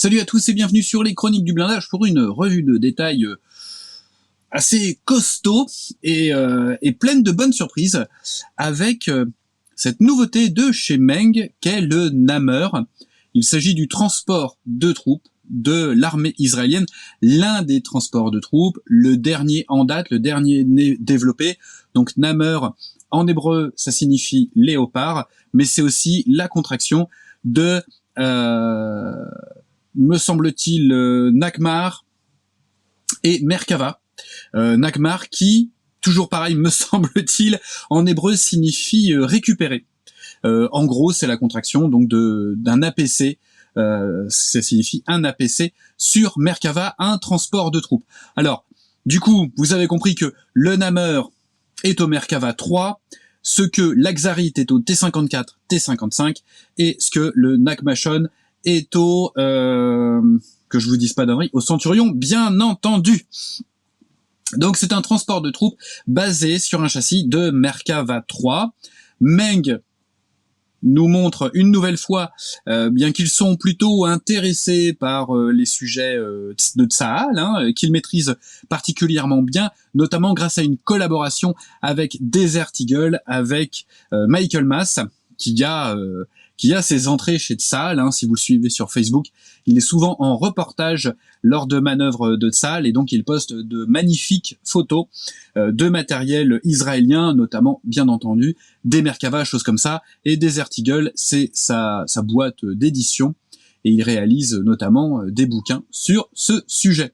Salut à tous et bienvenue sur les Chroniques du Blindage pour une revue de détail assez costaud et pleine de bonnes surprises avec cette nouveauté de chez Meng qu'est le Nammer. Il s'agit du transport de troupes de l'armée israélienne, l'un des transports de troupes, le dernier en date, le dernier développé. Donc Nammer, en hébreu, ça signifie léopard, mais c'est aussi la contraction de... me semble-t-il, Nakmar et Merkava. Nakmar qui, toujours pareil, me semble-t-il, en hébreu signifie récupérer. En gros, c'est la contraction donc d'un APC. Ça signifie un APC sur Merkava, un transport de troupes. Alors, du coup, vous avez compris que le Nammer est au Merkava 3, ce que l'Axarit est au T54, T55, et ce que le Nakmashon est au, que je vous dise pas d'annerie, au Centurion, bien entendu. Donc c'est un transport de troupes basé sur un châssis de Merkava 3. Meng nous montre une nouvelle fois, bien qu'ils sont plutôt intéressés par les sujets de Tsahal, qu'ils maîtrisent particulièrement bien, notamment grâce à une collaboration avec Desert Eagle, avec Michael Mass, qui a ses entrées chez Tsahal, si vous le suivez sur Facebook. Il est souvent en reportage lors de manœuvres de Tsahal et donc il poste de magnifiques photos de matériel israélien, notamment bien entendu des Merkava, choses comme ça, et Desert Eagle, c'est sa boîte d'édition et il réalise notamment des bouquins sur ce sujet.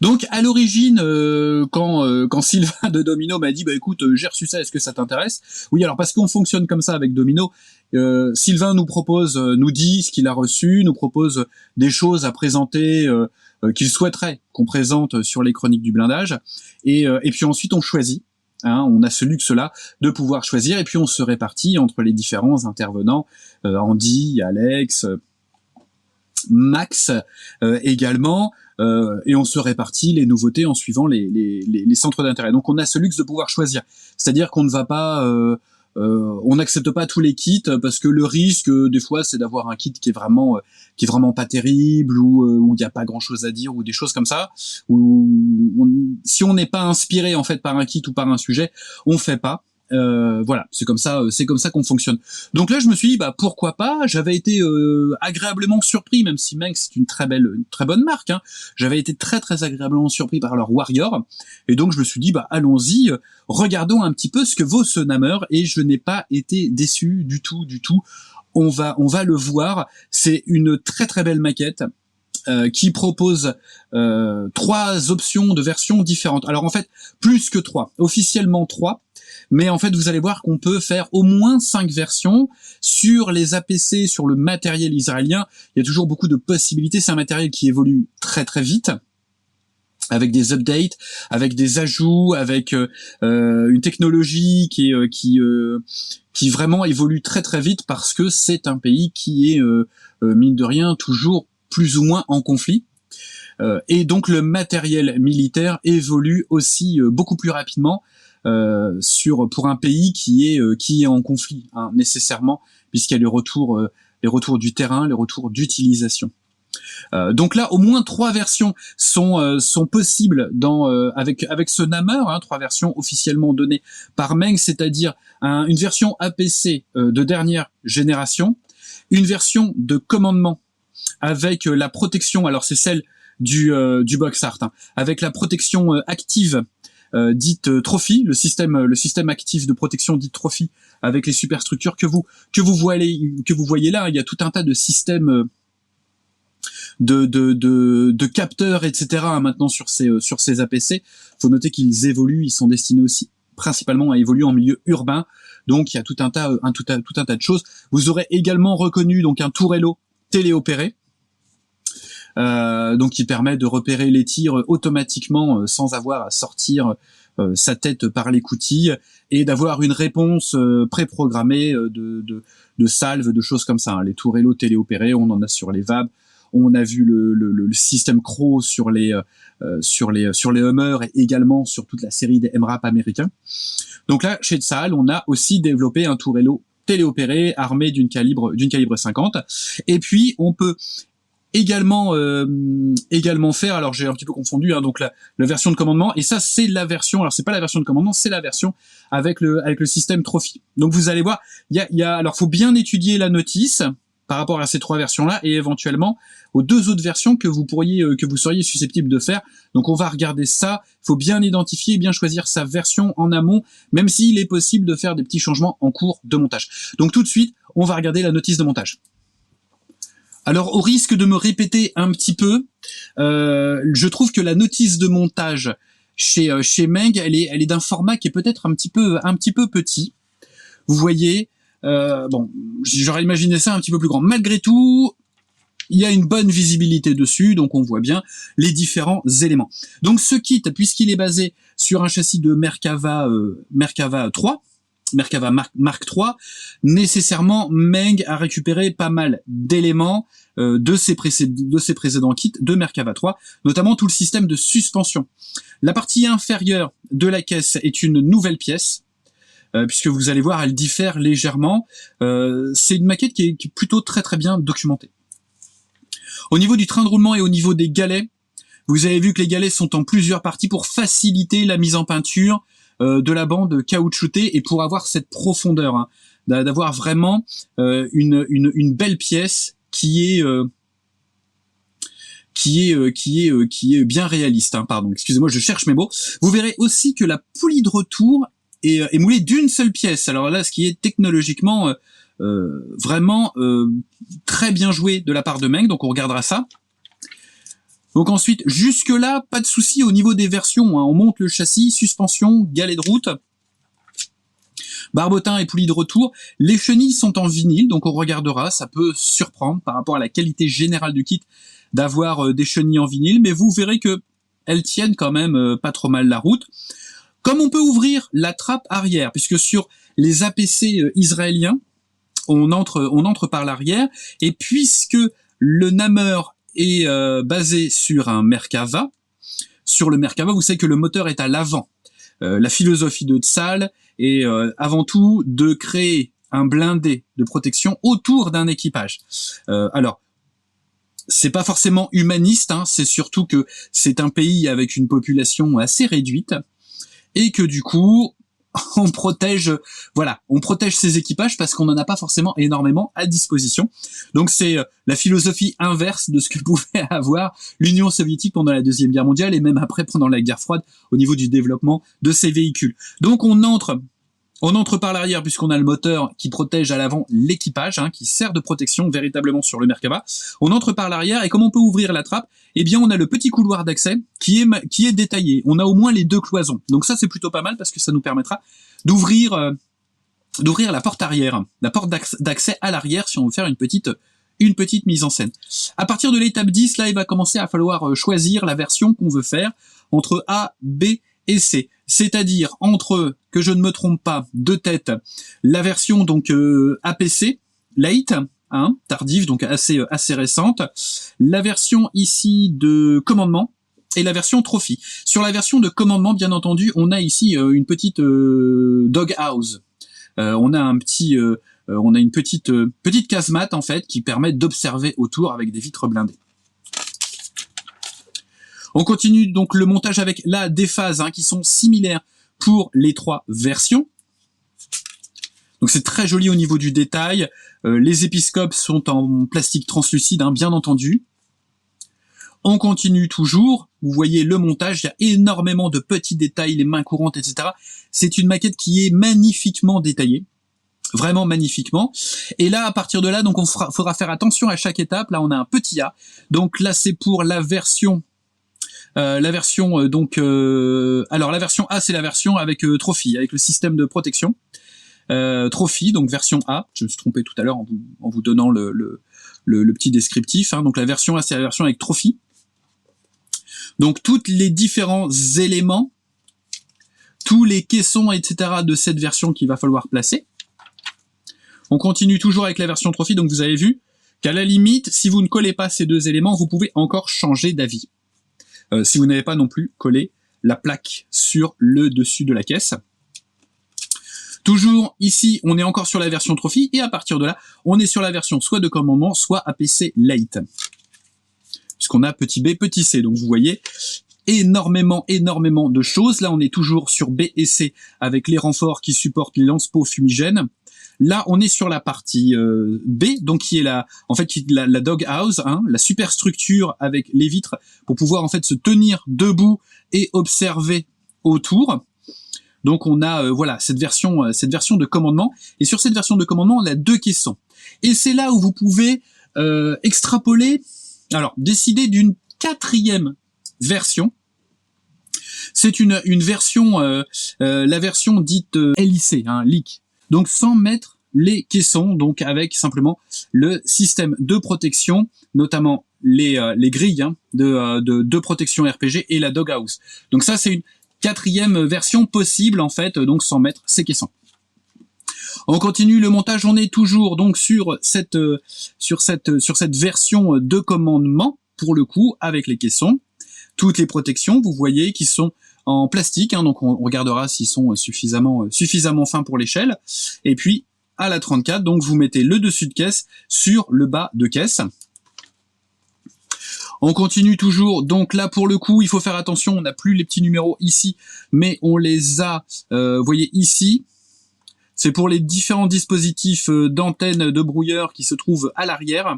Donc à l'origine, quand Sylvain de Domino m'a dit bah écoute, j'ai reçu ça, est-ce que ça t'intéresse? Oui, alors parce qu'on fonctionne comme ça avec Domino, Sylvain nous dit ce qu'il a reçu, nous propose des choses à présenter qu'il souhaiterait qu'on présente sur les Chroniques du Blindage, et puis ensuite on choisit. On a ce luxe-là de pouvoir choisir, et puis on se répartit entre les différents intervenants, Andy, Alex, Max également. Et on se répartit les nouveautés en suivant les centres d'intérêt. Donc on a ce luxe de pouvoir choisir. C'est-à-dire qu'on ne va pas... on n'accepte pas tous les kits parce que le risque des fois c'est d'avoir un kit qui est vraiment pas terrible ou il n'y a pas grand chose à dire ou des choses comme ça, si on n'est pas inspiré en fait par un kit ou par un sujet, on fait pas. Voilà, c'est comme ça qu'on fonctionne. Donc là je me suis dit bah pourquoi pas. J'avais été agréablement surpris, même si Meng c'est une très bonne marque, j'avais été très agréablement surpris par leur Warrior, et donc je me suis dit bah allons-y, regardons un petit peu ce que vaut ce Nammer, et je n'ai pas été déçu du tout. On va le voir. C'est une très belle maquette qui propose 3 options de versions différentes. Alors en fait, plus que 3, officiellement 3, mais en fait vous allez voir qu'on peut faire au moins 5 versions sur les APC, sur le matériel israélien. Il y a toujours beaucoup de possibilités, c'est un matériel qui évolue très vite, avec des updates, avec des ajouts, avec une technologie qui vraiment évolue très vite, parce que c'est un pays qui est mine de rien toujours plus ou moins en conflit, et donc le matériel militaire évolue aussi beaucoup plus rapidement pour un pays qui est en conflit, nécessairement, puisqu'il y a les retours du terrain, les retours d'utilisation. Donc là, au moins 3 versions sont possibles avec ce Nammer, 3 versions officiellement données par Meng, c'est-à-dire une version APC de dernière génération, une version de commandement avec la protection, alors c'est celle du box art, avec la protection active dite Trophy, le système actif de protection dite Trophy, avec les superstructures que vous voyez là. Il y a tout un tas de systèmes de capteurs, etc. maintenant sur ces APC. Faut noter qu'ils évoluent, ils sont destinés aussi principalement à évoluer en milieu urbain. Donc il y a tout un tas de choses. Vous aurez également reconnu donc un tourello téléopéré, donc qui permet de repérer les tirs automatiquement sans avoir à sortir sa tête par l'écoutille, et d'avoir une réponse préprogrammée de salves, de choses comme ça. Les tourello téléopérés, on en a sur les VAB, on a vu le système Crow sur les Hummer, et également sur toute la série des MRAP américains. Donc là, chez Tsahal, on a aussi développé un tourello téléopéré armé d'une calibre 50, et puis on peut également faire, alors j'ai un petit peu confondu, hein, donc la version de commandement, et ça c'est la version, alors c'est pas la version de commandement, c'est la version avec le système Trophy. Donc vous allez voir, alors faut bien étudier la notice par rapport à ces trois versions-là, et éventuellement aux deux autres versions que vous seriez susceptible de faire. Donc on va regarder ça, il faut bien identifier, bien choisir sa version en amont, même s'il est possible de faire des petits changements en cours de montage. Donc tout de suite, on va regarder la notice de montage. Alors, au risque de me répéter un petit peu, je trouve que la notice de montage chez Meng, elle est d'un format qui est peut-être un petit peu petit. Vous voyez, bon, j'aurais imaginé ça un petit peu plus grand. Malgré tout, il y a une bonne visibilité dessus, donc on voit bien les différents éléments. Donc ce kit, puisqu'il est basé sur un châssis de Merkava 3, Merkava Mark III, nécessairement Meng a récupéré pas mal d'éléments de ses précédents kits de Merkava 3, notamment tout le système de suspension. La partie inférieure de la caisse est une nouvelle pièce, puisque vous allez voir, elle diffère légèrement. C'est une maquette qui est plutôt très très bien documentée. Au niveau du train de roulement et au niveau des galets, vous avez vu que les galets sont en plusieurs parties pour faciliter la mise en peinture de la bande caoutchoutée et pour avoir cette profondeur, hein, d'avoir vraiment une belle pièce qui est bien réaliste, hein, pardon, excusez-moi, je cherche mes mots. Vous verrez aussi que la poulie de retour est moulée d'une seule pièce. Alors là, ce qui est technologiquement vraiment très bien joué de la part de Meng, donc on regardera ça. Donc ensuite, jusque-là, pas de souci au niveau des versions, hein. On monte le châssis, suspension, galet de route, barbotin et poulie de retour. Les chenilles sont en vinyle, donc on regardera, ça peut surprendre par rapport à la qualité générale du kit d'avoir des chenilles en vinyle, mais vous verrez que elles tiennent quand même pas trop mal la route. Comme on peut ouvrir la trappe arrière, puisque sur les APC israéliens, on entre par l'arrière, et puisque le Nammer est basé sur un Merkava. Sur le Merkava, vous savez que le moteur est à l'avant. La philosophie de Tsal est avant tout de créer un blindé de protection autour d'un équipage. Alors, c'est pas forcément humaniste, hein, c'est surtout que c'est un pays avec une population assez réduite, et que du coup, on protège ses équipages parce qu'on n'en a pas forcément énormément à disposition. Donc c'est la philosophie inverse de ce que pouvait avoir l'Union soviétique pendant la Deuxième Guerre mondiale et même après pendant la guerre froide au niveau du développement de ces véhicules. Donc on entre par l'arrière puisqu'on a le moteur qui protège à l'avant l'équipage, hein, qui sert de protection véritablement sur le Merkava. On entre par l'arrière et comme on peut ouvrir la trappe, eh bien on a le petit couloir d'accès qui est détaillé. On a au moins les deux cloisons. Donc ça c'est plutôt pas mal parce que ça nous permettra d'ouvrir la porte arrière, la porte d'accès à l'arrière si on veut faire une petite mise en scène. À partir de l'étape 10, là il va commencer à falloir choisir la version qu'on veut faire entre A, B et C. C'est-à-dire entre, que je ne me trompe pas, de tête, la version donc APC, late, hein, tardive, donc assez récente, la version ici de commandement, et la version Trophy. Sur la version de commandement, bien entendu, on a ici une petite doghouse. On a une petite casemate en fait qui permet d'observer autour avec des vitres blindées. On continue donc le montage avec là des phases, hein, qui sont similaires pour les trois versions. Donc c'est très joli au niveau du détail. Les épiscopes sont en plastique translucide, hein, bien entendu. On continue toujours. Vous voyez le montage, il y a énormément de petits détails, les mains courantes, etc. C'est une maquette qui est magnifiquement détaillée. Vraiment magnifiquement. Et là, à partir de là, donc faudra faire attention à chaque étape. Là, on a un petit A. Donc là, c'est pour la version... alors la version A, c'est la version avec Trophy, avec le système de protection. Trophy, donc version A. Je me suis trompé tout à l'heure en vous donnant le petit descriptif, hein. Donc la version A, c'est la version avec Trophy. Donc tous les différents éléments, tous les caissons, etc. de cette version qu'il va falloir placer. On continue toujours avec la version Trophy, donc vous avez vu qu'à la limite, si vous ne collez pas ces deux éléments, vous pouvez encore changer d'avis. Si vous n'avez pas non plus collé la plaque sur le dessus de la caisse. Toujours ici, on est encore sur la version Trophy, et à partir de là, on est sur la version soit de commandement, soit APC Late. puisqu'on a petit b, petit c. Donc vous voyez, énormément de choses. Là, on est toujours sur B et C avec les renforts qui supportent les lance-pots fumigènes. Là, on est sur la partie B, donc qui est la dog house, hein, la superstructure avec les vitres pour pouvoir en fait se tenir debout et observer autour. Donc on a voilà cette version de commandement. Et sur cette version de commandement, on a 2 caissons. Et c'est là où vous pouvez extrapoler, alors décider d'une 4e version. C'est une version, la version dite LIC, hein, LIC. Donc sans mettre les caissons, donc avec simplement le système de protection, notamment les grilles hein, de protection RPG et la doghouse. Donc ça c'est une 4e version possible en fait, donc sans mettre ces caissons. On continue le montage, on est toujours donc sur cette version de commandement pour le coup avec les caissons. Toutes les protections, vous voyez, qui sont en plastique, hein, donc on regardera s'ils sont suffisamment fins pour l'échelle. Et puis, à la 34, donc vous mettez le dessus de caisse sur le bas de caisse. On continue toujours, donc là pour le coup, il faut faire attention, on n'a plus les petits numéros ici, mais on les a, vous voyez ici, c'est pour les différents dispositifs d'antenne de brouilleur qui se trouvent à l'arrière.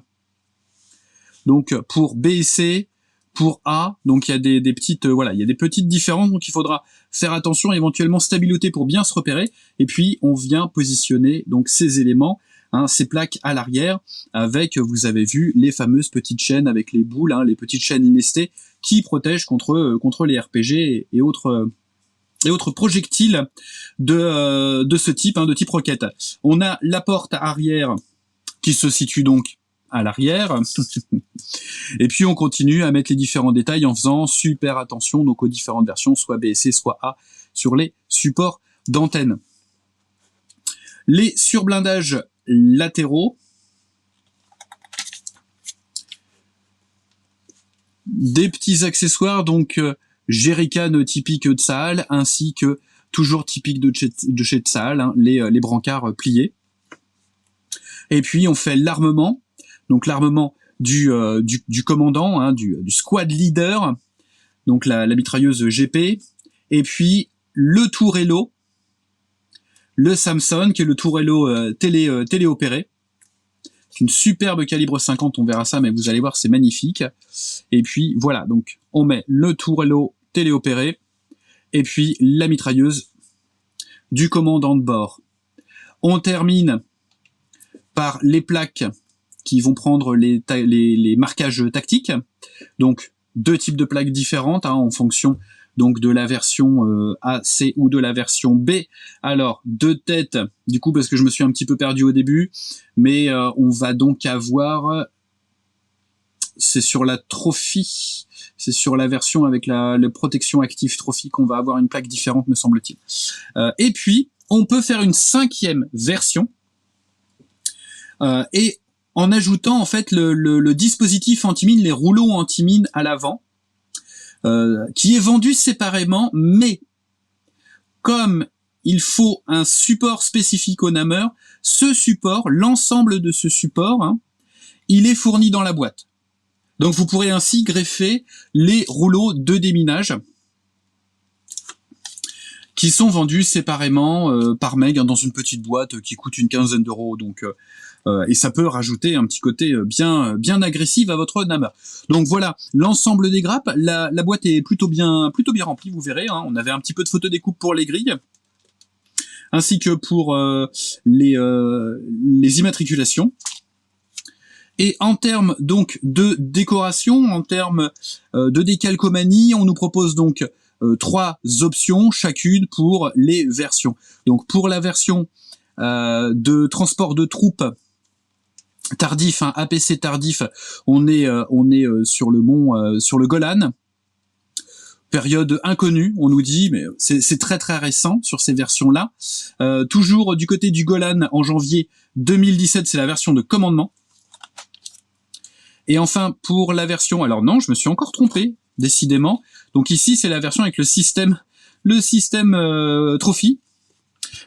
Donc pour B et C, pour A, donc il y a des petites voilà, il y a des petites différences, donc il faudra faire attention, éventuellement stabiloter pour bien se repérer. Et puis on vient positionner donc ces éléments, hein, ces plaques à l'arrière, avec vous avez vu les fameuses petites chaînes avec les boules, hein, les petites chaînes lestées qui protègent contre les RPG et autres projectiles de ce type, hein, de type roquette. On a la porte arrière qui se situe donc à l'arrière. Et puis on continue à mettre les différents détails en faisant super attention donc aux différentes versions, soit B et C, soit A, sur les supports d'antenne. Les surblindages latéraux, des petits accessoires, donc jerrycan typique de Sahal, ainsi que toujours typique de chez Sahal, hein, les brancards pliés. Et puis on fait l'armement, donc l'armement du commandant, hein, du squad leader, donc la mitrailleuse GP, et puis le tourello, le Samson, qui est le tourello téléopéré. C'est une superbe calibre 50, on verra ça, mais vous allez voir, c'est magnifique. Et puis voilà, donc on met le tourello téléopéré, et puis la mitrailleuse du commandant de bord. On termine par les plaques qui vont prendre les marquages tactiques. Donc 2 types de plaques différentes hein, en fonction donc de la version A, C ou de la version B. Alors 2 têtes, du coup parce que je me suis un petit peu perdu au début, mais on va donc avoir, c'est sur la Trophy, c'est sur la version avec la protection active Trophy qu'on va avoir une plaque différente me semble-t-il. Et puis on peut faire une 5e version et en ajoutant en fait le dispositif anti-mine, les rouleaux anti-mine à l'avant, qui est vendu séparément, mais comme il faut un support spécifique au Nammer, ce support, l'ensemble de ce support, hein, il est fourni dans la boîte. Donc vous pourrez ainsi greffer les rouleaux de déminage qui sont vendus séparément par meg hein, dans une petite boîte qui coûte une 15aine d'euros. Donc et ça peut rajouter un petit côté bien agressif à votre Nammer. Donc voilà, l'ensemble des grappes, la boîte est plutôt bien remplie, vous verrez. Hein, on avait un petit peu de photo découpe pour les grilles, ainsi que pour les immatriculations. Et en termes donc de décoration, en termes de décalcomanie, on nous propose donc 3 options chacune pour les versions. Donc pour la version de transport de troupes tardif, hein, APC tardif, on est sur le mont, sur le Golan. Période inconnue, on nous dit, mais c'est très récent sur ces versions-là. Toujours du côté du Golan en janvier 2017, c'est la version de commandement. Et enfin, pour la version, alors non, je me suis encore trompé, décidément. Donc ici, c'est la version avec le système Trophy.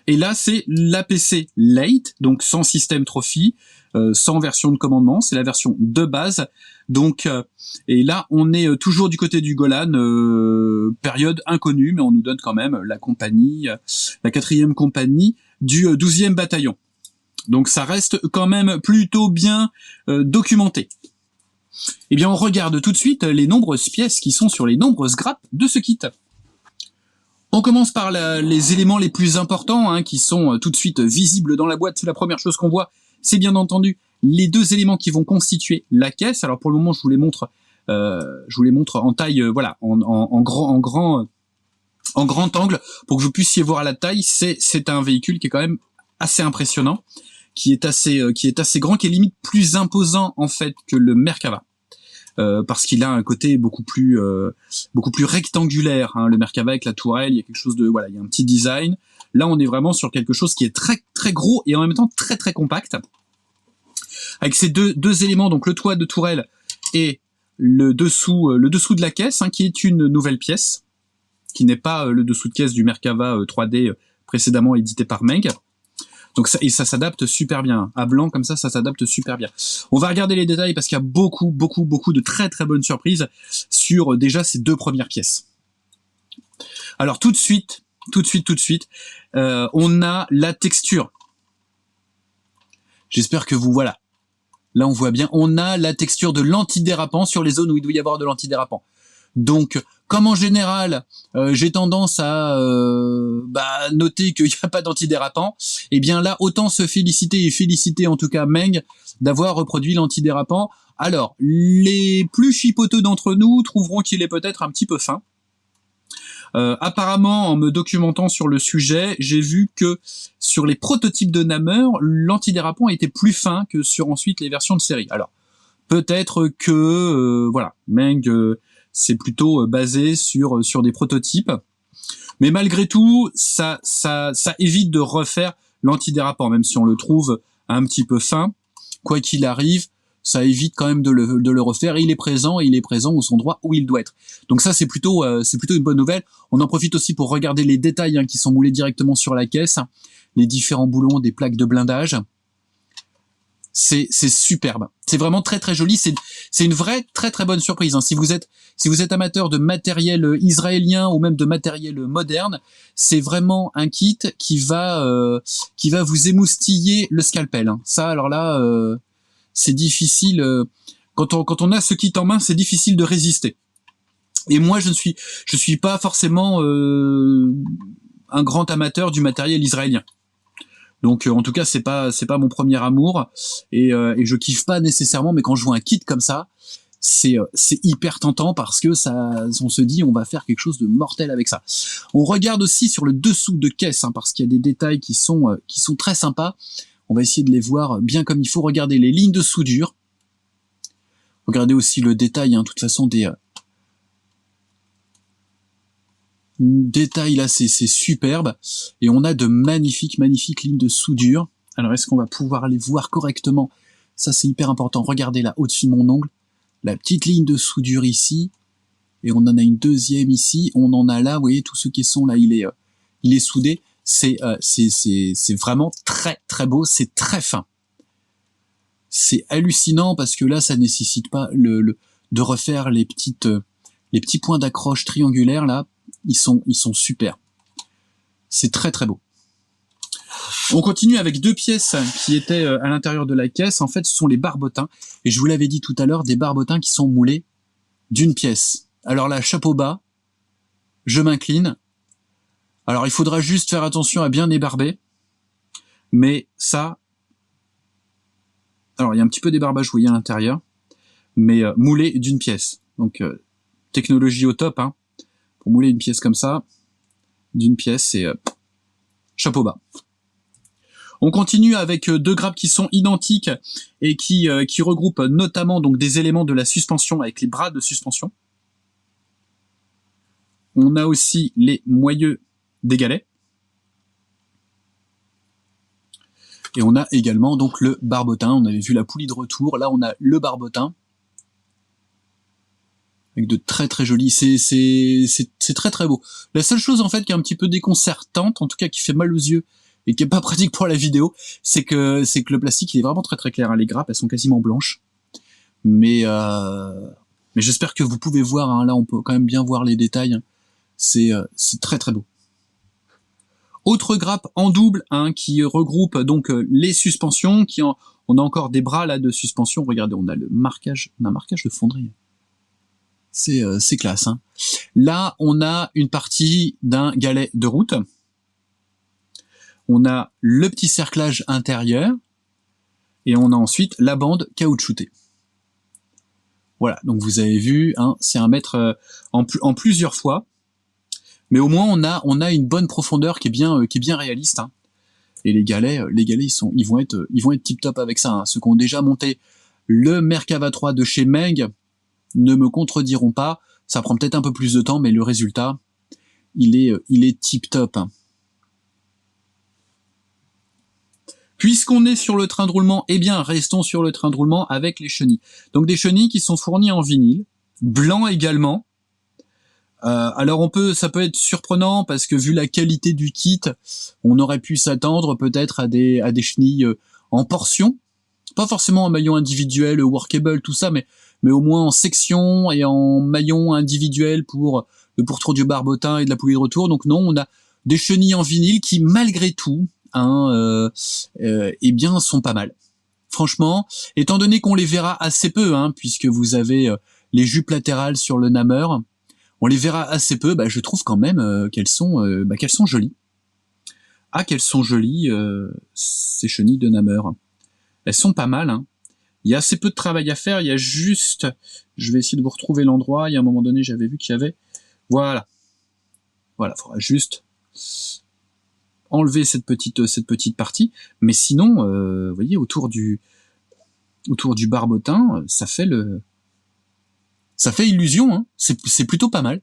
Et là, c'est l'APC Lite, donc sans système trophy, sans version de commandement, c'est la version de base. Donc, et là, on est toujours du côté du Golan, période inconnue, mais on nous donne quand même la compagnie, la 4e compagnie du 12e bataillon. Donc ça reste quand même plutôt bien documenté. Eh bien, on regarde tout de suite les nombreuses pièces qui sont sur les nombreuses grappes de ce kit. On commence par les éléments les plus importants, hein, qui sont tout de suite visibles dans la boîte. C'est la première chose qu'on voit. C'est bien entendu les 2 éléments qui vont constituer la caisse. Alors pour le moment, je vous les montre en taille, voilà, en grand angle, pour que vous puissiez voir la taille. C'est un véhicule qui est quand même assez impressionnant, qui est assez grand, qui est limite plus imposant en fait que le Merkava. Parce qu'il a un côté beaucoup plus rectangulaire, hein, le Merkava avec la tourelle, il y a quelque chose de, voilà, il y a un petit design. Là, on est vraiment sur quelque chose qui est très très gros et en même temps très très compact. Avec ces deux éléments, donc le toit de tourelle et le dessous de la caisse, hein, qui est une nouvelle pièce, qui n'est pas le dessous de caisse du Merkava 3D précédemment édité par Meng. Donc ça s'adapte super bien. À blanc comme ça s'adapte super bien. On va regarder les détails parce qu'il y a beaucoup de très très bonnes surprises sur déjà ces 2 premières pièces. Alors tout de suite, on a la texture. J'espère que vous, voilà. Là on voit bien, on a la texture de l'antidérapant sur les zones où il doit y avoir de l'antidérapant. Donc, comme en général, j'ai tendance à noter qu'il n'y a pas d'antidérapant, eh bien là, autant se féliciter en tout cas Meng d'avoir reproduit l'antidérapant. Alors, les plus chipoteux d'entre nous trouveront qu'il est peut-être un petit peu fin. Apparemment, en me documentant sur le sujet, j'ai vu que sur les prototypes de Namur, l'antidérapant était plus fin que sur ensuite les versions de série. Alors, peut-être que, voilà, Meng... c'est plutôt basé sur des prototypes. Mais malgré tout, ça évite de refaire l'antidérapant, même si on le trouve un petit peu fin. Quoi qu'il arrive, ça évite quand même de le refaire. Et il est présent au son droit où il doit être. Donc ça, c'est plutôt une bonne nouvelle. On en profite aussi pour regarder les détails, hein, qui sont moulés directement sur la caisse. Les différents boulons des plaques de blindage. C'est superbe. C'est vraiment très très joli. C'est une vraie très très bonne surprise, hein. Si vous êtes amateur de matériel israélien ou même de matériel moderne, c'est vraiment un kit qui va vous émoustiller le scalpel, hein. Ça, alors là, c'est difficile. Quand on a ce kit en main, c'est difficile de résister. Et moi, je suis pas forcément un grand amateur du matériel israélien. Donc en tout cas c'est pas mon premier amour et je kiffe pas nécessairement, mais quand je vois un kit comme ça, c'est hyper tentant parce que on se dit on va faire quelque chose de mortel avec ça. On regarde aussi sur le dessous de caisse, hein, parce qu'il y a des détails qui sont très sympas. On va essayer de les voir bien comme il faut. Regarder les lignes de soudure. Regardez aussi le détail, hein, de toute façon des détail là, c'est superbe. Et on a de magnifiques lignes de soudure. Alors est-ce qu'on va pouvoir les voir correctement? Ça c'est hyper important. Regardez là, au-dessus de mon ongle, la petite ligne de soudure ici. Et on en a une deuxième ici. On en a là, vous voyez, tous ceux qui sont là, il est soudé. C'est vraiment très très beau, c'est très fin. C'est hallucinant parce que là, ça nécessite pas de refaire les petits points d'accroche triangulaires là. Ils sont super. C'est très très beau. On continue avec 2 pièces qui étaient à l'intérieur de la caisse. En fait, ce sont les barbotins. Et je vous l'avais dit tout à l'heure, des barbotins qui sont moulés d'une pièce. Alors là, chapeau bas, je m'incline. Alors il faudra juste faire attention à bien ébarber. Mais ça... Alors il y a un petit peu débarbage, vous voyez, à l'intérieur. Mais moulé d'une pièce. Donc technologie au top, hein. Pour mouler une pièce comme ça, d'une pièce, c'est chapeau bas. On continue avec 2 grappes qui sont identiques et qui regroupent notamment donc des éléments de la suspension avec les bras de suspension. On a aussi les moyeux des galets. Et on a également donc le barbotin. On avait vu la poulie de retour. Là, on a le barbotin. avec de très très jolis. C'est très très beau. La seule chose en fait qui est un petit peu déconcertante, en tout cas qui fait mal aux yeux et qui est pas pratique pour la vidéo, c'est que le plastique il est vraiment très très clair. Les grappes elles sont quasiment blanches, mais j'espère que vous pouvez voir. Hein, là on peut quand même bien voir les détails. Hein. C'est très très beau. Autre grappe en double hein, qui regroupe donc les suspensions. On a encore des bras là de suspension. Regardez, on a un marquage de fonderie. C'est classe. Hein. Là, on a une partie d'un galet de route. On a le petit cerclage intérieur. Et on a ensuite la bande caoutchoutée. Voilà, donc vous avez vu, hein, c'est un mètre en plusieurs fois. Mais au moins, on a une bonne profondeur qui est bien réaliste. Hein. Et les galets, ils vont être tip top avec ça. Hein. Ceux qui ont déjà monté le Merkava 3 de chez Meng ne me contrediront pas. Ça prend peut-être un peu plus de temps, mais le résultat, il est tip top. Puisqu'on est sur le train de roulement, eh bien, restons sur le train de roulement avec les chenilles. Donc des chenilles qui sont fournies en vinyle, blanc également. Alors ça peut être surprenant parce que vu la qualité du kit, on aurait pu s'attendre peut-être à des chenilles en portions, pas forcément en maillon individuel, workable, tout ça, mais au moins en section et en maillon individuel pour le pourtour du barbotin et de la poulie de retour. Donc non, on a des chenilles en vinyle qui malgré tout, hein, eh bien sont pas mal. Franchement, étant donné qu'on les verra assez peu, hein, puisque vous avez les jupes latérales sur le Namur. On les verra assez peu, je trouve quand même qu'elles sont jolies. Ah, qu'elles sont jolies, ces chenilles de Namur. Elles sont pas mal. Hein. Il y a assez peu de travail à faire, il y a juste... Je vais essayer de vous retrouver l'endroit. Il y a un moment donné, j'avais vu qu'il y avait... Voilà. Voilà, il faudra juste enlever cette petite partie. Mais sinon, vous voyez, autour du barbotin, ça fait illusion, hein. C'est plutôt pas mal.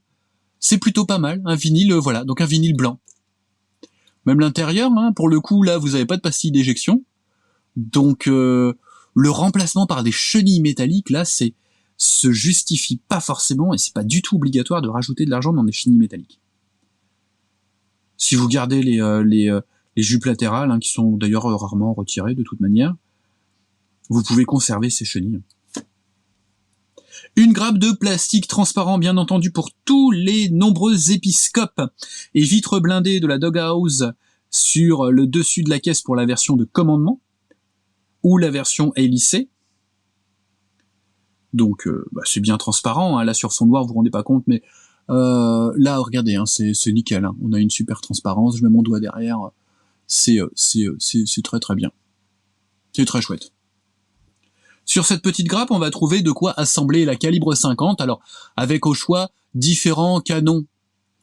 C'est plutôt pas mal. Un vinyle, voilà, donc un vinyle blanc. Même l'intérieur, hein, pour le coup, là, vous n'avez pas de pastille d'éjection. Donc, le remplacement par des chenilles métalliques, là, se justifie pas forcément, et c'est pas du tout obligatoire de rajouter de l'argent dans des chenilles métalliques. Si vous gardez les jupes latérales, hein, qui sont d'ailleurs rarement retirées de toute manière, vous pouvez conserver ces chenilles. Une grappe de plastique transparent, bien entendu, pour tous les nombreux épiscopes et vitres blindées de la Doghouse sur le dessus de la caisse pour la version de commandement ou la version hélicée. Donc, c'est bien transparent. Hein. Là, sur fond noir, vous vous rendez pas compte, mais là, regardez, hein, c'est nickel. Hein. On a une super transparence. Je mets mon doigt derrière. C'est très très bien. C'est très chouette. Sur cette petite grappe, on va trouver de quoi assembler la calibre 50, alors avec au choix différents canons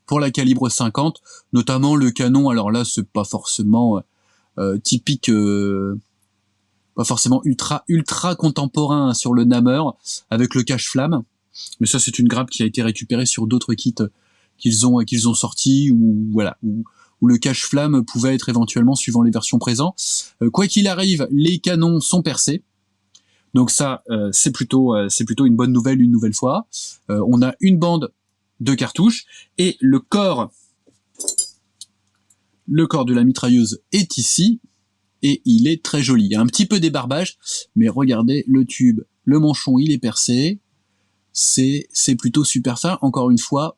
pour la calibre 50, notamment le canon, alors là c'est pas forcément typique, pas forcément ultra contemporain hein, sur le Namur, avec le cache-flamme, mais ça c'est une grappe qui a été récupérée sur d'autres kits qu'ils ont sortis, ou voilà, où le cache-flamme pouvait être éventuellement suivant les versions présentes. Quoi qu'il arrive, les canons sont percés. Donc ça, c'est plutôt une bonne nouvelle une nouvelle fois. On a une bande de cartouches et le corps de la mitrailleuse est ici et il est très joli. Il y a un petit peu débarbage, mais regardez le tube, le manchon il est percé, c'est plutôt super fin. Encore une fois,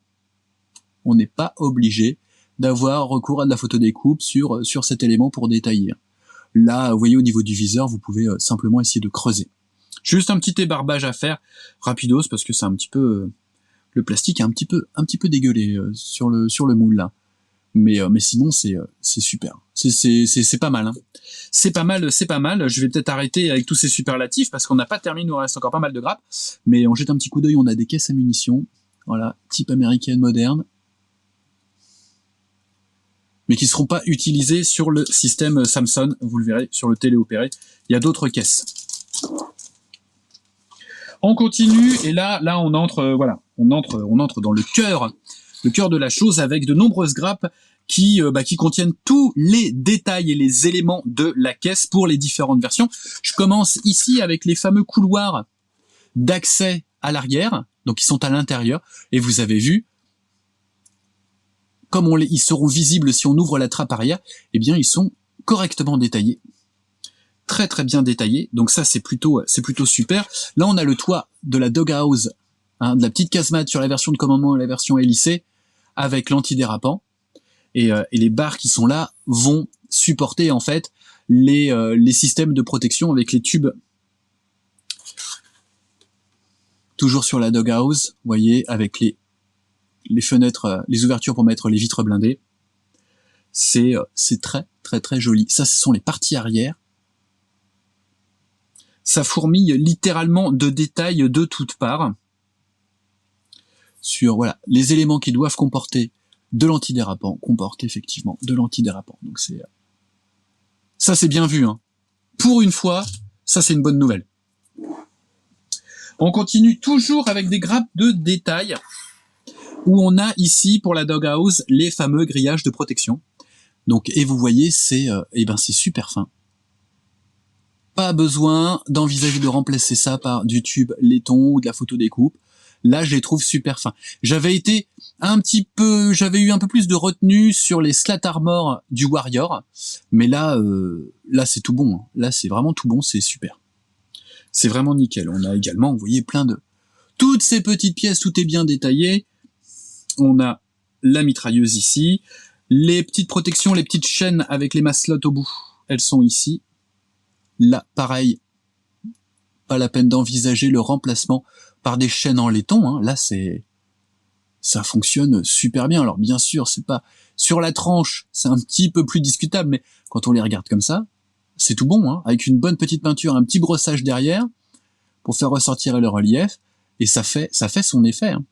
on n'est pas obligé d'avoir recours à de la photodécoupe sur cet élément pour détailler. Là, vous voyez au niveau du viseur, vous pouvez simplement essayer de creuser. Juste un petit débarbage à faire, rapidos, parce que c'est un petit peu... le plastique est un petit peu dégueulé sur le moule, là. Mais sinon, c'est super. C'est pas mal. Hein. C'est pas mal. Je vais peut-être arrêter avec tous ces superlatifs, parce qu'on n'a pas terminé, il nous reste encore pas mal de grappes. Mais on jette un petit coup d'œil, on a des caisses à munitions. Voilà, type américaine moderne. Mais qui ne seront pas utilisées sur le système Samsung. Vous le verrez sur le téléopéré. Il y a d'autres caisses. On continue et là on entre dans le cœur de la chose avec de nombreuses grappes qui contiennent tous les détails et les éléments de la caisse pour les différentes versions. Je commence ici avec les fameux couloirs d'accès à l'arrière, donc ils sont à l'intérieur, et vous avez vu, comme ils seront visibles si on ouvre la trappe arrière, eh bien ils sont correctement détaillés. Très très bien détaillés, donc ça c'est plutôt super. Là on a le toit de la doghouse, de la petite casemate sur la version de commandement et la version hélicée, avec l'antidérapant, et les barres qui sont là vont supporter en fait les systèmes de protection avec les tubes. Toujours sur la doghouse, vous voyez, avec les fenêtres, les ouvertures pour mettre les vitres blindées. C'est très très très joli. Ça, ce sont les parties arrière. Ça fourmille littéralement de détails de toutes parts sur voilà les éléments qui doivent comporter de l'antidérapant, comportent effectivement de l'antidérapant. Donc ça c'est bien vu, hein. Pour une fois, ça c'est une bonne nouvelle. On continue toujours avec des grappes de détails où on a ici pour la doghouse les fameux grillages de protection. Donc et vous voyez c'est super fin. Pas besoin d'envisager de remplacer ça par du tube laiton ou de la photo découpe. Là, je les trouve super fins. J'avais eu un peu plus de retenue sur les slat armor du Warrior, mais là c'est tout bon. Là, c'est vraiment tout bon, c'est super. C'est vraiment nickel. On a également, vous voyez, plein de toutes ces petites pièces, tout est bien détaillé. On a la mitrailleuse ici, les petites protections, les petites chaînes avec les maslottes au bout, elles sont ici. Là, pareil, pas la peine d'envisager le remplacement par des chaînes en laiton, hein. Là, ça fonctionne super bien. Alors bien sûr, c'est pas sur la tranche, c'est un petit peu plus discutable, mais quand on les regarde comme ça, c'est tout bon, hein. Avec une bonne petite peinture, un petit brossage derrière pour faire ressortir le relief, et ça fait son effet, hein.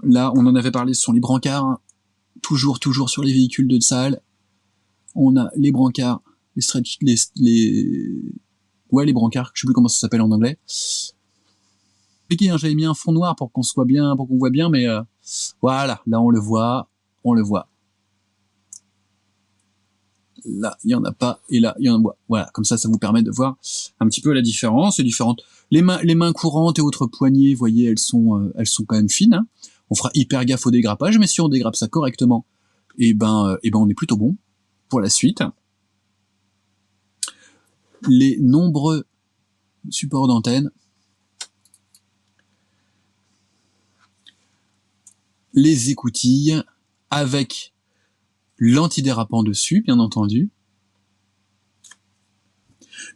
Là, on en avait parlé, ce sont les brancards, hein. Toujours sur les véhicules de salle. On a les brancards, les brancards, je sais plus comment ça s'appelle en anglais. J'avais mis un fond noir pour qu'on voit bien, mais voilà, là on le voit. Là, il y en a pas, et là, il y en a. Voilà, comme ça vous permet de voir un petit peu la différence, les mains courantes et autres poignées, vous voyez, elles sont quand même fines, hein. On fera hyper gaffe au dégrappage, mais si on dégrappe ça correctement, on est plutôt bon pour la suite. Les nombreux supports d'antenne, les écoutilles avec l'antidérapant dessus, bien entendu.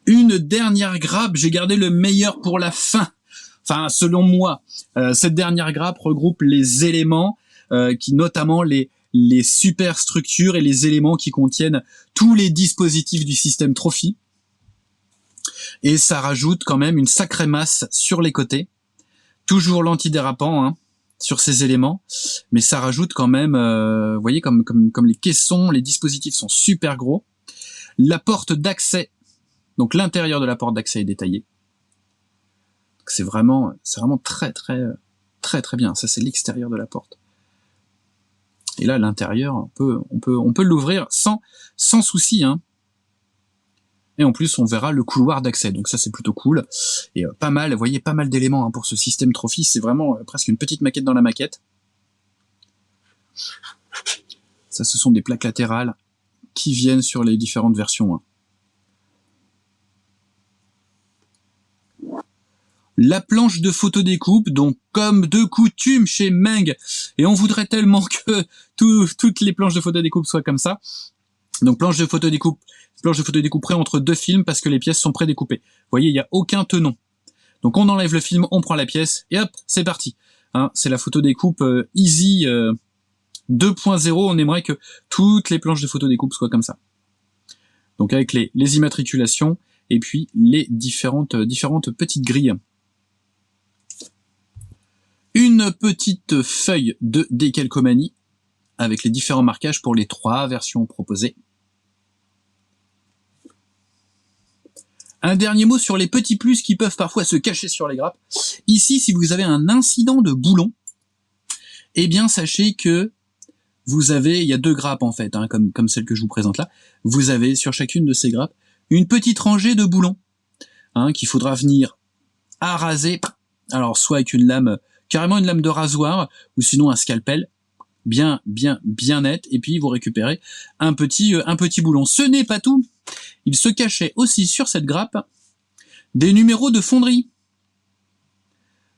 Une dernière grappe, j'ai gardé le meilleur pour la fin. Enfin, selon moi, cette dernière grappe regroupe les éléments qui, notamment les superstructures et les éléments qui contiennent tous les dispositifs du système Trophy. Et ça rajoute quand même une sacrée masse sur les côtés. Toujours l'antidérapant, hein, sur ces éléments, mais ça rajoute quand même, vous voyez, comme les caissons, les dispositifs sont super gros. La porte d'accès, donc l'intérieur de la porte d'accès est détaillé. C'est vraiment très très bien. Ça c'est l'extérieur de la porte. Et là l'intérieur, on peut l'ouvrir sans souci, hein. Et en plus, on verra le couloir d'accès. Donc ça, c'est plutôt cool. Et pas mal, vous voyez, pas mal d'éléments, hein, pour ce système Trophy. C'est vraiment presque une petite maquette dans la maquette. Ça, ce sont des plaques latérales qui viennent sur les différentes versions, hein. La planche de photodécoupe, donc comme de coutume chez Meng, et on voudrait tellement que toutes les planches de photodécoupe soient comme ça. Donc planche de photodécoupe près entre deux films parce que les pièces sont prédécoupées. Vous voyez, il n'y a aucun tenon. Donc on enlève le film, on prend la pièce, et hop, c'est parti. Hein, c'est la photodécoupe Easy 2.0, on aimerait que toutes les planches de photodécoupe soient comme ça. Donc avec les immatriculations, et puis les différentes petites grilles. Une petite feuille de décalcomanie avec les différents marquages pour les 3 versions proposées. Un dernier mot sur les petits plus qui peuvent parfois se cacher sur les grappes. Ici, si vous avez un incident de boulon, eh bien sachez que il y a 2 grappes en fait, hein, comme celle que je vous présente là. Vous avez sur chacune de ces grappes une petite rangée de boulons, hein, qu'il faudra venir à raser. Alors soit avec une lame, carrément une lame de rasoir, ou sinon un scalpel, bien net, et puis vous récupérez un petit boulon. Ce n'est pas tout, il se cachait aussi sur cette grappe des numéros de fonderie.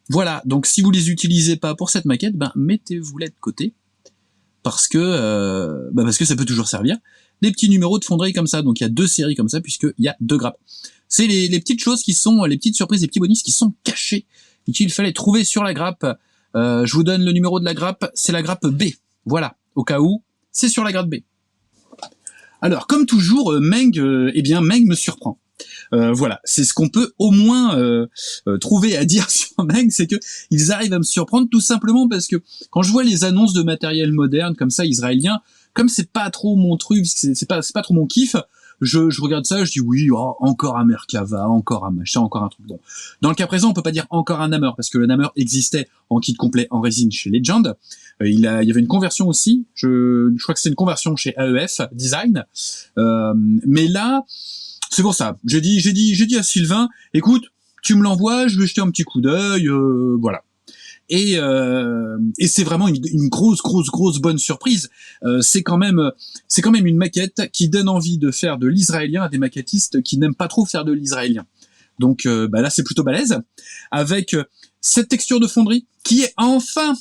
Voilà, donc si vous les utilisez pas pour cette maquette, mettez-vous-les de côté, parce que ça peut toujours servir. Des petits numéros de fonderie comme ça, donc il y a 2 séries comme ça, puisqu'il y a 2 grappes. C'est les petites choses qui sont, les petites surprises, les petits bonus qui sont cachés, et qu'il fallait trouver sur la grappe. Je vous donne le numéro de la grappe, c'est la grappe B. Voilà, au cas où, c'est sur la grappe B. Alors, comme toujours, Meng me surprend. Voilà, c'est ce qu'on peut au moins trouver à dire sur Meng, c'est que ils arrivent à me surprendre tout simplement parce que quand je vois les annonces de matériel moderne comme ça israélien, comme c'est pas trop mon truc, c'est pas trop mon kiff, je regarde ça, je dis oui, encore un Merkava, encore un machin, encore un truc. Bon, dans le cas présent, on peut pas dire encore un Hammer parce que le Hammer existait en kit complet en résine chez Legend. Il y avait une conversion aussi. Je crois que c'est une conversion chez AEF Design. Mais là, c'est pour ça. J'ai dit à Sylvain, écoute, tu me l'envoies, je vais jeter un petit coup d'œil, voilà. Et c'est vraiment une grosse bonne surprise. C'est quand même une maquette qui donne envie de faire de l'israélien à des maquettistes qui n'aiment pas trop faire de l'israélien. Donc là c'est plutôt balèze, avec cette texture de fonderie qui est enfin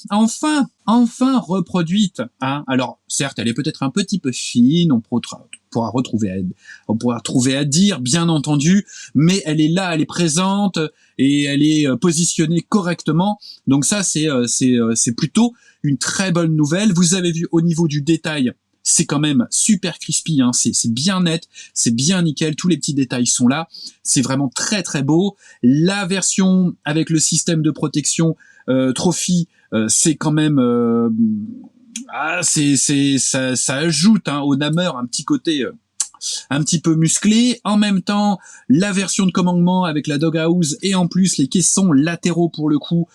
reproduite. Hein. Alors certes, elle est peut-être un petit peu fine, on pourra trouver à dire, bien entendu, mais elle est là, elle est présente et elle est positionnée correctement. Donc ça, c'est plutôt une très bonne nouvelle. Vous avez vu au niveau du détail, c'est quand même super crispy, hein. C'est bien net, c'est bien nickel, tous les petits détails sont là, c'est vraiment très beau. La version avec le système de protection Trophy, c'est quand même ça ajoute au Hammer un petit côté un petit peu musclé. En même temps, la version de commandement avec la doghouse et en plus les caissons latéraux pour le coup,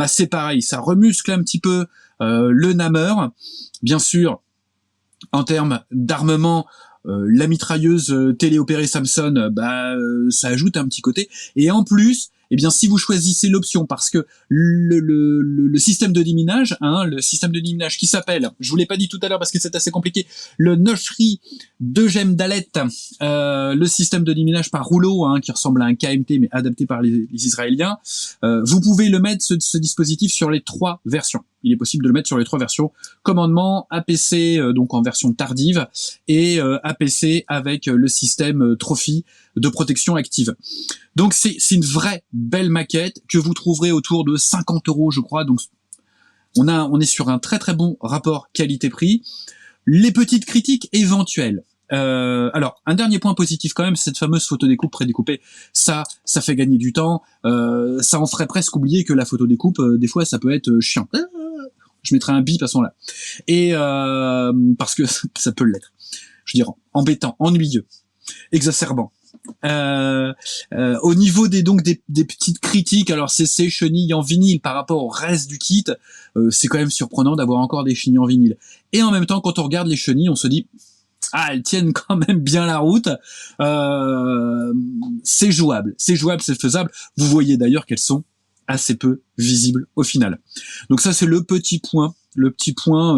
c'est pareil, ça remuscle un petit peu le Hammer. Bien sûr, en termes d'armement, la mitrailleuse téléopérée Samson, ça ajoute un petit côté. Et en plus, si vous choisissez l'option, parce que le système de déminage, le système de déminage qui s'appelle, je vous l'ai pas dit tout à l'heure parce que c'est assez compliqué, le Noshri de gemme d'Alette, le système de déminage par rouleau, qui ressemble à un KMT mais adapté par les Israéliens, vous pouvez le mettre, ce dispositif, sur les 3 versions. Il est possible de le mettre sur les 3 versions. Commandement, APC, donc en version tardive, et APC avec le système Trophy de protection active. Donc c'est une vraie belle maquette que vous trouverez autour de 50 €, je crois. Donc on est sur un très bon rapport qualité-prix. Les petites critiques éventuelles. Alors, un dernier point positif quand même, c'est cette fameuse photo découpe prédécoupée. Ça fait gagner du temps. Ça en ferait presque oublier que la photo découpe, des fois, ça peut être chiant. Je mettrai un bip à ce moment-là. Et parce que ça peut l'être. Je veux dire, embêtant, ennuyeux, exacerbant. Au niveau des petites critiques, alors ces chenilles en vinyle par rapport au reste du kit, c'est quand même surprenant d'avoir encore des chenilles en vinyle. Et en même temps, quand on regarde les chenilles, on se dit elles tiennent quand même bien la route. C'est jouable, c'est faisable. Vous voyez d'ailleurs qu'elles sont assez peu visibles au final. Donc ça, c'est le petit point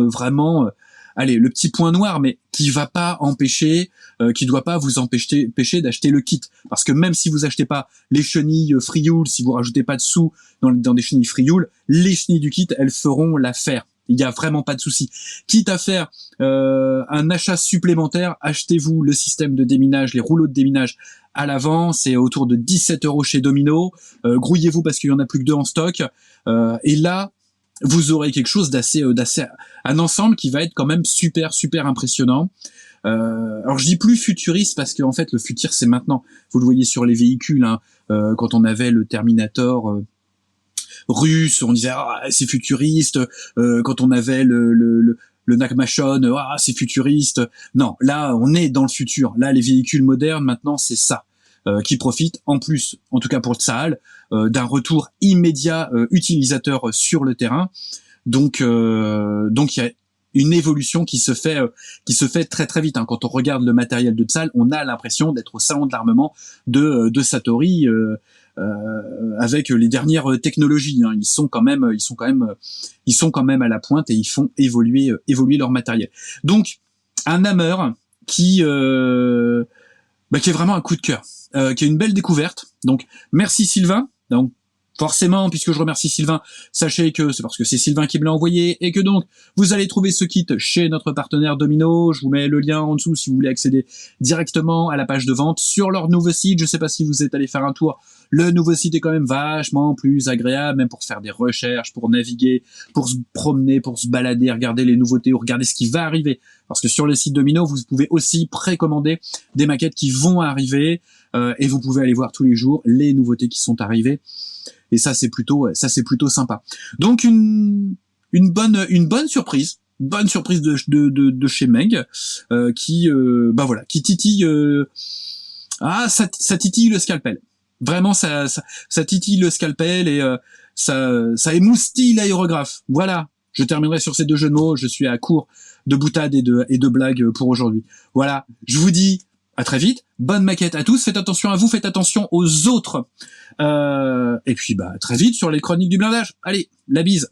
vraiment. Allez, le petit point noir, mais qui va pas empêcher, qui doit pas vous empêcher d'acheter le kit. Parce que même si vous achetez pas les chenilles Frioul, si vous rajoutez pas de sous dans des chenilles Frioul, les chenilles du kit, elles feront l'affaire. Il y a vraiment pas de souci. Quitte à faire un achat supplémentaire, achetez-vous le système de déminage, les rouleaux de déminage à l'avant. C'est autour de 17 € chez Domino. Grouillez-vous parce qu'il y en a plus que 2 en stock. Et là, vous aurez quelque chose d'assez un ensemble qui va être quand même super impressionnant. Alors je dis plus futuriste parce que en fait le futur c'est maintenant. Vous le voyez sur les véhicules, quand on avait le Terminator russe, on disait c'est futuriste. Quand on avait le Nakmachon, c'est futuriste. Non, là on est dans le futur. Là les véhicules modernes maintenant c'est ça. Qui profitent en plus, en tout cas pour Tsahal, d'un retour immédiat utilisateur sur le terrain. Donc il y a une évolution qui se fait très vite. Quand on regarde le matériel de Tsahal, on a l'impression d'être au salon de l'armement de Satori avec les dernières technologies. Hein. Ils sont quand même à la pointe et ils font évoluer leur matériel. Donc un Hammer qui est vraiment un coup de cœur, qui est une belle découverte. Donc merci Sylvain. Donc forcément, puisque je remercie Sylvain, sachez que c'est parce que c'est Sylvain qui me l'a envoyé et que donc vous allez trouver ce kit chez notre partenaire Domino. Je vous mets le lien en dessous si vous voulez accéder directement à la page de vente sur leur nouveau site. Je sais pas si vous êtes allé faire un tour. Le nouveau site est quand même vachement plus agréable, même pour faire des recherches, pour naviguer, pour se promener, pour se balader, regarder les nouveautés ou regarder ce qui va arriver. Parce que sur le site Domino, vous pouvez aussi précommander des maquettes qui vont arriver et vous pouvez aller voir tous les jours les nouveautés qui sont arrivées. Et ça c'est plutôt sympa. Donc une bonne surprise de chez Meg qui titille ça titille le scalpel. Vraiment ça titille le scalpel et ça émoustille l'aérographe. Voilà, je terminerai sur ces deux jeux de mots, je suis à court de boutades et de blagues pour aujourd'hui. Voilà, je vous dis à très vite, bonne maquette à tous, faites attention à vous, faites attention aux autres. Et puis très vite sur les chroniques du blindage. Allez, la bise.